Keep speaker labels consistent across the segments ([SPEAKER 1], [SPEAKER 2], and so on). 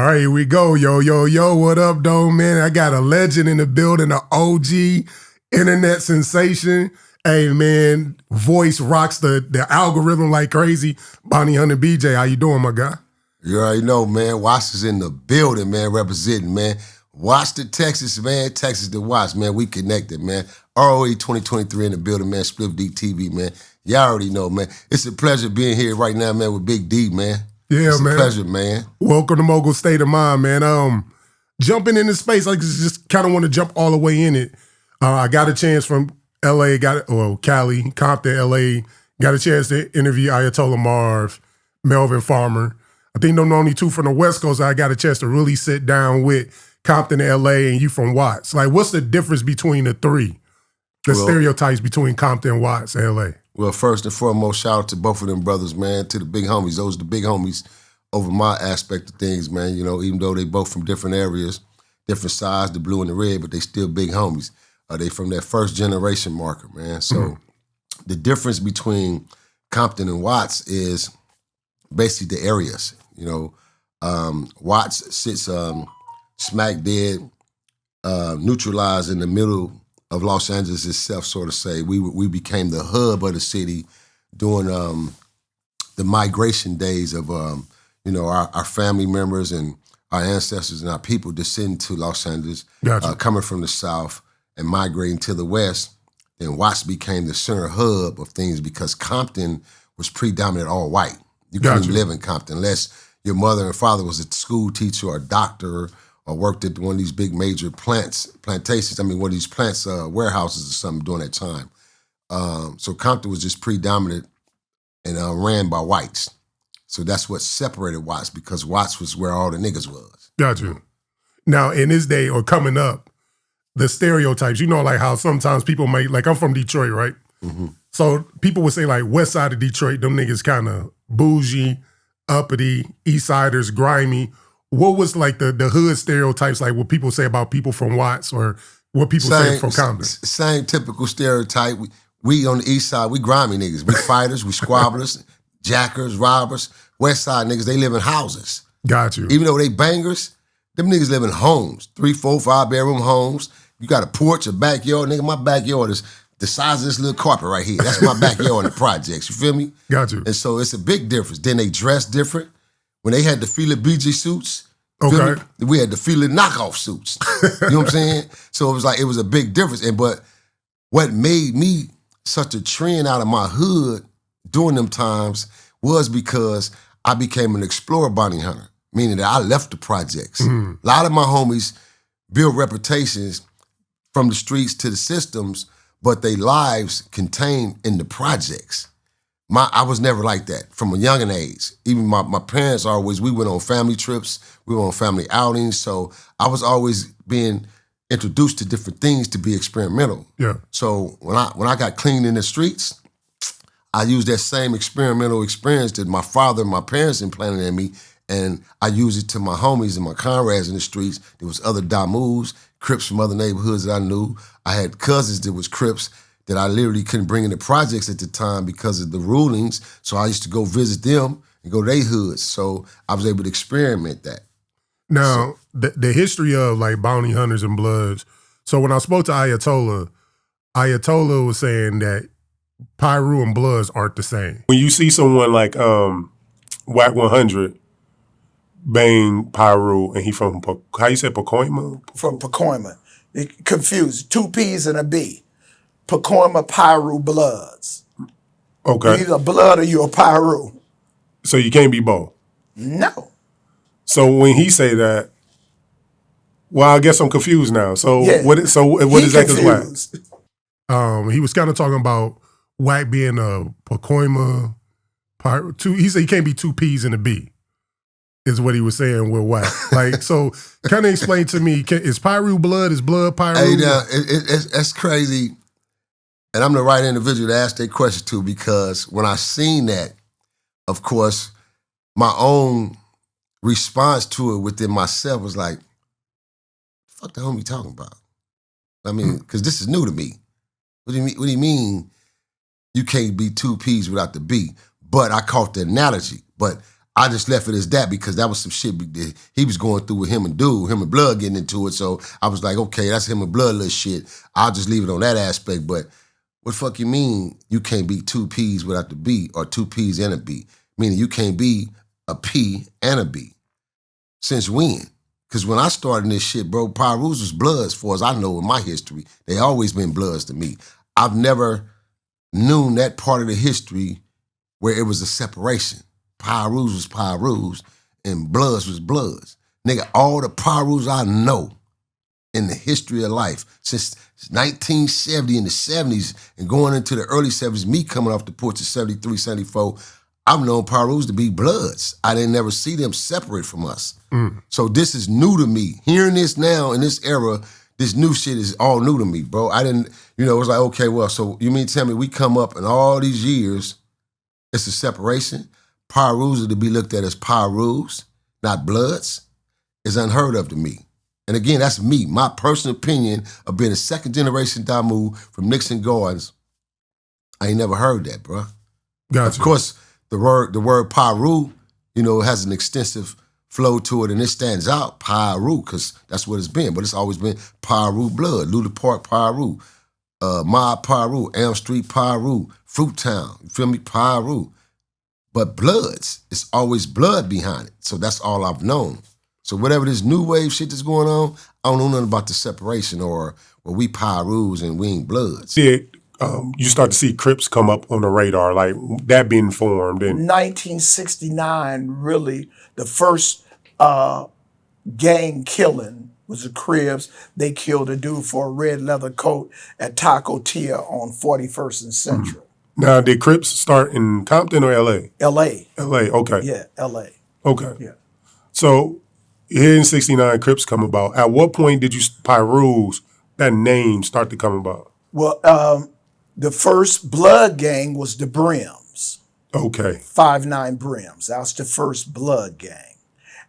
[SPEAKER 1] right, here we go. Yo, what up, though, man? I got a legend in the building, an OG, internet sensation. Hey, man, voice rocks the algorithm like crazy. Bounty Hunter BJ, how you doing, my guy?
[SPEAKER 2] You already know, man. Watts is in the building, man, representing, man. Watch the Texas, man. Texas to Watts, man. We connected, man. ROE 2023 in the building, man. Split D TV, man. Y'all already know, man. It's a pleasure being here right now, man, with Big D, man.
[SPEAKER 1] Yeah,
[SPEAKER 2] it's
[SPEAKER 1] man.
[SPEAKER 2] It's a pleasure, man.
[SPEAKER 1] Welcome to Mogul State of Mind, man. Jumping into space, I just kind of want to jump all the way in it. I got a chance from Cali, Compton, LA. Got a chance to interview Ayatollah Marv, Melvin Farmer. I think they're the only two from the West Coast I got a chance to really sit down with. Compton, LA, and you from Watts. Like, what's the difference between the three? The stereotypes between Compton, Watts, and LA.
[SPEAKER 2] Well, first and foremost, shout out to both of them brothers, man, to the big homies. Those are the big homies over my aspect of things, man. You know, even though they both from different areas, different sides, the blue and the red, but they still big homies. They from that first generation marker, man. So the difference between Compton and Watts is basically the areas. You know, Watts sits smack dead, neutralized in the middle of Los Angeles itself, sort of say. We became the hub of the city during the migration days of you know, our family members and our ancestors and our people descending to Los Angeles,
[SPEAKER 1] Gotcha.
[SPEAKER 2] Coming from the South and migrating to the West. Then Watts became the center hub of things because Compton was predominant all white. You couldn't
[SPEAKER 1] Gotcha.
[SPEAKER 2] live in Compton unless your mother and father was a school teacher or a doctor or worked at one of these big major plantations. I mean, one of these plants, warehouses or something during that time. So Compton was just predominant and ran by whites. So that's what separated Watts, because Watts was where all the niggas was.
[SPEAKER 1] Got you. Now, in this day or coming up, the stereotypes, you know, like how sometimes people might, like I'm from Detroit, right?
[SPEAKER 2] Mm-hmm.
[SPEAKER 1] So people would say like west side of Detroit, them niggas kind of bougie, uppity, east siders, grimy. What was like the hood stereotypes, like what people say about people from Watts or what people say from Compton?
[SPEAKER 2] Same typical stereotype. We on the east side, we grimy niggas. We fighters, we squabblers, jackers, robbers. West side niggas, they live in houses.
[SPEAKER 1] Got you.
[SPEAKER 2] Even though they bangers, them niggas live in homes, 3, 4, 5 bedroom homes. You got a porch, a backyard. Nigga, my backyard is the size of this little carpet right here. That's my backyard in the projects. You feel me?
[SPEAKER 1] Got you.
[SPEAKER 2] And so it's a big difference. Then they dress different. When they had the Fila BG suits,
[SPEAKER 1] okay,
[SPEAKER 2] we had the Fila knockoff suits. You know what I'm saying? So it was a big difference. But what made me such a trend out of my hood during them times was because I became an explorer bounty hunter, meaning that I left the projects. A lot of my homies built reputations from the streets to the systems, but their lives contained in the projects. I was never like that from a young age. Even my parents we went on family trips, we went on family outings, so I was always being introduced to different things to be experimental.
[SPEAKER 1] Yeah.
[SPEAKER 2] So when I got clean in the streets, I used that same experimental experience that my father and my parents implanted in me, and I used it to my homies and my comrades in the streets. There was other Damus, Crips from other neighborhoods that I knew. I had cousins that was Crips that I literally couldn't bring into projects at the time because of the rulings. So I used to go visit them and go to their hoods. So I was able to experiment that.
[SPEAKER 1] Now, the history of like bounty hunters and bloods. So when I spoke to Ayatollah was saying that Piru and Bloods aren't the same.
[SPEAKER 3] When you see someone like Whack 100 bang Piru and he from, how you say, Pacoima?
[SPEAKER 4] From Pacoima. Confused. 2 P's and a B. Pacoima, Piru, Bloods.
[SPEAKER 3] Okay.
[SPEAKER 4] You're either a Blood or you're a Piru.
[SPEAKER 3] So you can't be both?
[SPEAKER 4] No.
[SPEAKER 3] So when he say that, well, I guess I'm confused now. So
[SPEAKER 4] yeah.
[SPEAKER 3] what exactly is Whack?
[SPEAKER 1] He was kind of talking about Whack being a Pacoima, Piru. He said he can't be 2 P's and a B. Is what he was saying with Whack. Like, so kind of explain to me, is Piru blood? Is blood Piru?
[SPEAKER 2] Hey, now, that's crazy. And I'm the right individual to ask that question to, because when I seen that, of course, my own response to it within myself was like, fuck the homie talking about? I mean, because this is new to me. What do you mean you can't be 2 P's without the B? But I caught the analogy. But I just left it as that because that was some shit that he was going through with him and Blood getting into it. So I was like, okay, that's him and Blood little shit. I'll just leave it on that aspect. But what the fuck you mean you can't be two P's without the B or two P's and a B? Meaning you can't be a P and a B. Since when? Because when I started this shit, bro, Pirus was Bloods, as far as I know in my history. They always been Bloods to me. I've never known that part of the history where it was a separation. Pirus was Pirus and Bloods was Bloods. Nigga, all the Pirus I know in the history of life since 1970 in the 70s and going into the early 70s, me coming off the porch of 73, 74, I've known Pirus to be Bloods. I didn't never see them separate from us. So this is new to me. Hearing this now in this era, this new shit is all new to me, bro. I didn't, it was like, okay, well, so you mean tell me we come up in all these years, it's a separation? Pirus are to be looked at as Pirus, not Bloods, is unheard of to me. And again, that's me, my personal opinion of being a second generation Damu from Nixon Gardens. I ain't never heard that, bro.
[SPEAKER 1] Gotcha.
[SPEAKER 2] Of course, the word Piru, has an extensive flow to it, and it stands out, Piru, because that's what it's been. But it's always been Piru Blood, Luther Park Piru, Mob Piru, Elm Street Piru, Fruittown, you feel me, Piru. But Bloods, it's always blood behind it. So that's all I've known. So whatever this new wave shit that's going on, I don't know nothing about the separation or we Pirus and we ain't Bloods.
[SPEAKER 3] Yeah, you start to see Crips come up on the radar, like that being formed. And
[SPEAKER 4] 1969, really, the first gang killing was the Crips. They killed a dude for a red leather coat at Taco Tia on 41st and Central.
[SPEAKER 3] Now, did Crips start in Compton or L.A.?
[SPEAKER 4] L.A.
[SPEAKER 3] L.A., okay.
[SPEAKER 4] Yeah, L.A.
[SPEAKER 3] Okay.
[SPEAKER 4] Yeah.
[SPEAKER 3] So here in 69, Crips come about. At what point did you, Pirus, that name start to come about?
[SPEAKER 4] Well, the first blood gang was the Brims.
[SPEAKER 3] Okay.
[SPEAKER 4] 5'9" Brims. That was the first blood gang.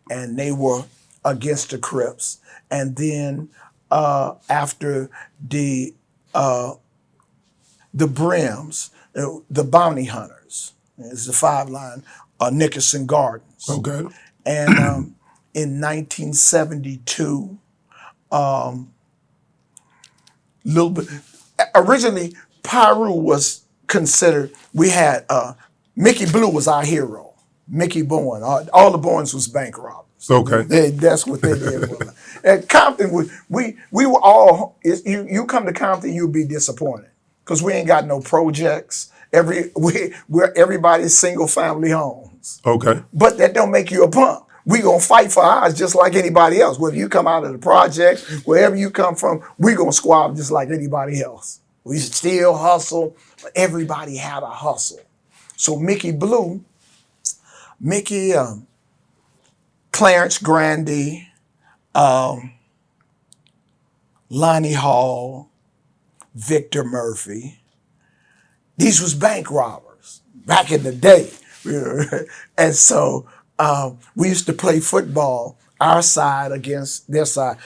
[SPEAKER 4] And they were against the Crips. And then after the Brims, the bounty hunters, it's the 5-line, Nickerson Gardens.
[SPEAKER 3] Okay.
[SPEAKER 4] And in 1972, little bit, originally, Piru was considered, we had, Mickey Blue was our hero. Mickey Bowen. All the Bowens was bank robbers.
[SPEAKER 3] Okay.
[SPEAKER 4] That's what they did. At Compton, we were all, you come to Compton, you'll be disappointed. Because we ain't got no projects. We're everybody's single family homes.
[SPEAKER 3] Okay.
[SPEAKER 4] But that don't make you a punk. We gonna fight for ours just like anybody else. Whether you come out of the project, wherever you come from, we gonna squab just like anybody else. We still hustle, but everybody had a hustle. So Mickey Blue, Clarence Grandy, Lonnie Hall, Victor Murphy. These was bank robbers back in the day. And so we used to play football, our side against their side.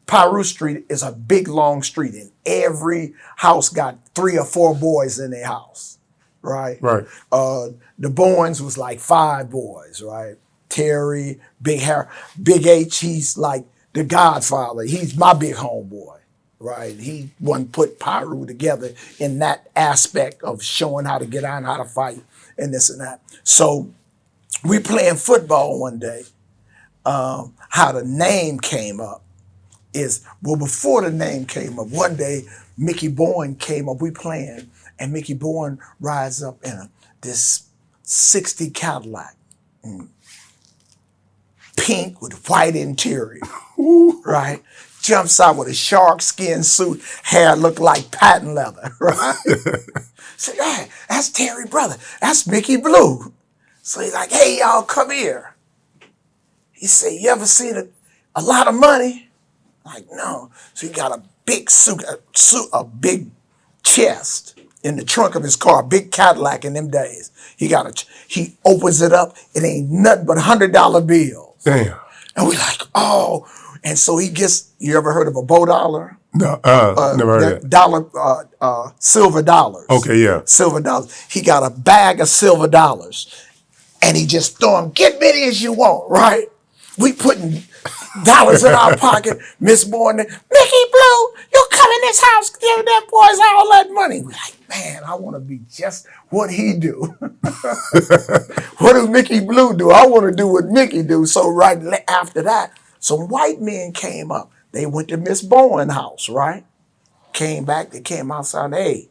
[SPEAKER 4] Piru Street is a big, long street, and every house got 3 or 4 boys in their house, right?
[SPEAKER 3] Right.
[SPEAKER 4] The Bowens was like 5 boys, right? Terry, Big H, he's like the godfather. He's my big homeboy. Right, he wasn't put Piru together in that aspect of showing how to get on, how to fight, and this and that. So we playing football one day. How the name came up is, well, before the name came up, one day Mickey Bowen came up. We playing, and Mickey Bowen rides up in this 60 Cadillac, pink with white interior, right? Jumps out with a shark skin suit, hair looked like patent leather, right? Say, hey, that's Terry brother. That's Mickey Blue. So he's like, hey, y'all, come here. He said, you ever seen a lot of money? I'm like, no. So he got a big suit, a big chest in the trunk of his car, big Cadillac in them days. He opens it up, it ain't nothing but $100 bills.
[SPEAKER 3] Damn.
[SPEAKER 4] And we like, oh. And so he gets, you ever heard of a Bow dollar?
[SPEAKER 3] No, never heard of
[SPEAKER 4] that. Silver dollars.
[SPEAKER 3] Okay, yeah.
[SPEAKER 4] Silver dollars. He got a bag of silver dollars. And he just throw them, get many as you want, right? We putting dollars in our pocket. Miss Bourne, Mickey Blue, you come in this house giving them boys all that money. We're like, man, I want to be just what he do. What does Mickey Blue do? I want to do what Mickey do. So right after that, some white men came up. They went to Miss Bowen's house, right? Came back, they came outside, hey,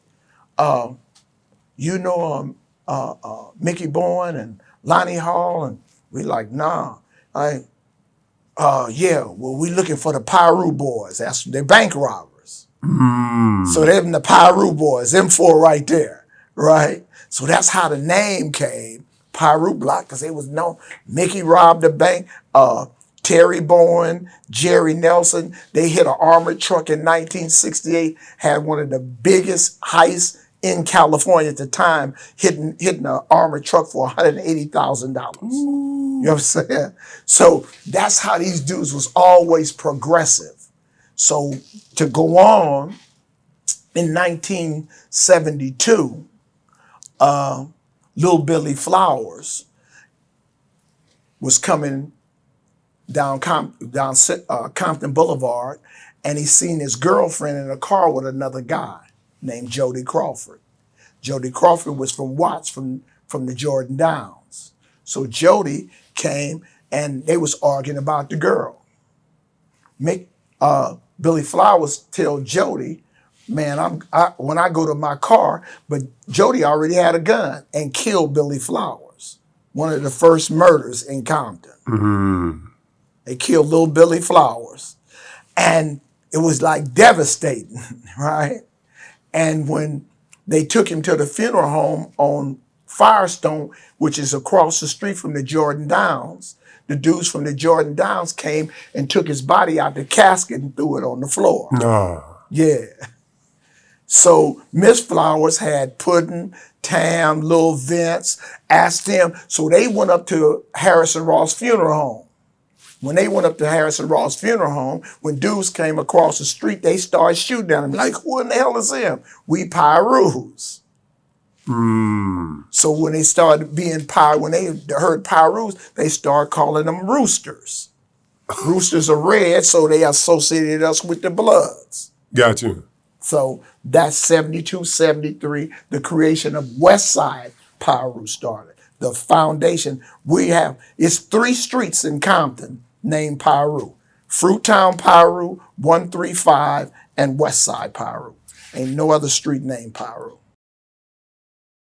[SPEAKER 4] you know Mickey Bowen and Lonnie Hall? And we like, nah. Yeah, well, we looking for the Piru boys. They're bank robbers. So them the Piru boys, them four right there, right? So that's how the name came, Piru Block, because they was known. Mickey robbed the bank. Terry Bowen, Jerry Nelson, they hit an armored truck in 1968, had one of the biggest heists in California at the time, hitting an armored truck for $180,000. You know what I'm saying? So that's how these dudes was always progressive. So to go on, in 1972, Little Billy Flowers was coming down Compton Boulevard, and he seen his girlfriend in a car with another guy named Jody Crawford. Jody Crawford was from Watts, from the Jordan Downs. So Jody came, and they was arguing about the girl. Billy Flowers tell Jody, man, when I go to my car, but Jody already had a gun and killed Billy Flowers, one of the first murders in Compton.
[SPEAKER 3] Mm-hmm.
[SPEAKER 4] They killed little Billy Flowers. And it was like devastating, right? And when they took him to the funeral home on Firestone, which is across the street from the Jordan Downs, the dudes from the Jordan Downs came and took his body out the casket and threw it on the floor.
[SPEAKER 3] No.
[SPEAKER 4] Yeah. So Miss Flowers had Puddin', Tam, Lil Vince, asked them. So they went up to Harrison Ross funeral home. When they went up to Harrison Ross funeral home, when dudes came across the street, they started shooting at him. Like, who in the hell is him? We Pirus. So when they started being when they heard Pirus, they started calling them roosters. Roosters are red, so they associated us with the Bloods.
[SPEAKER 3] Got you.
[SPEAKER 4] So that's 72, 73, the creation of West Side Piru started. The foundation it's 3 streets in Compton named Piru. Fruittown Piru, 135, and West Side Piru. Ain't no other street named Piru.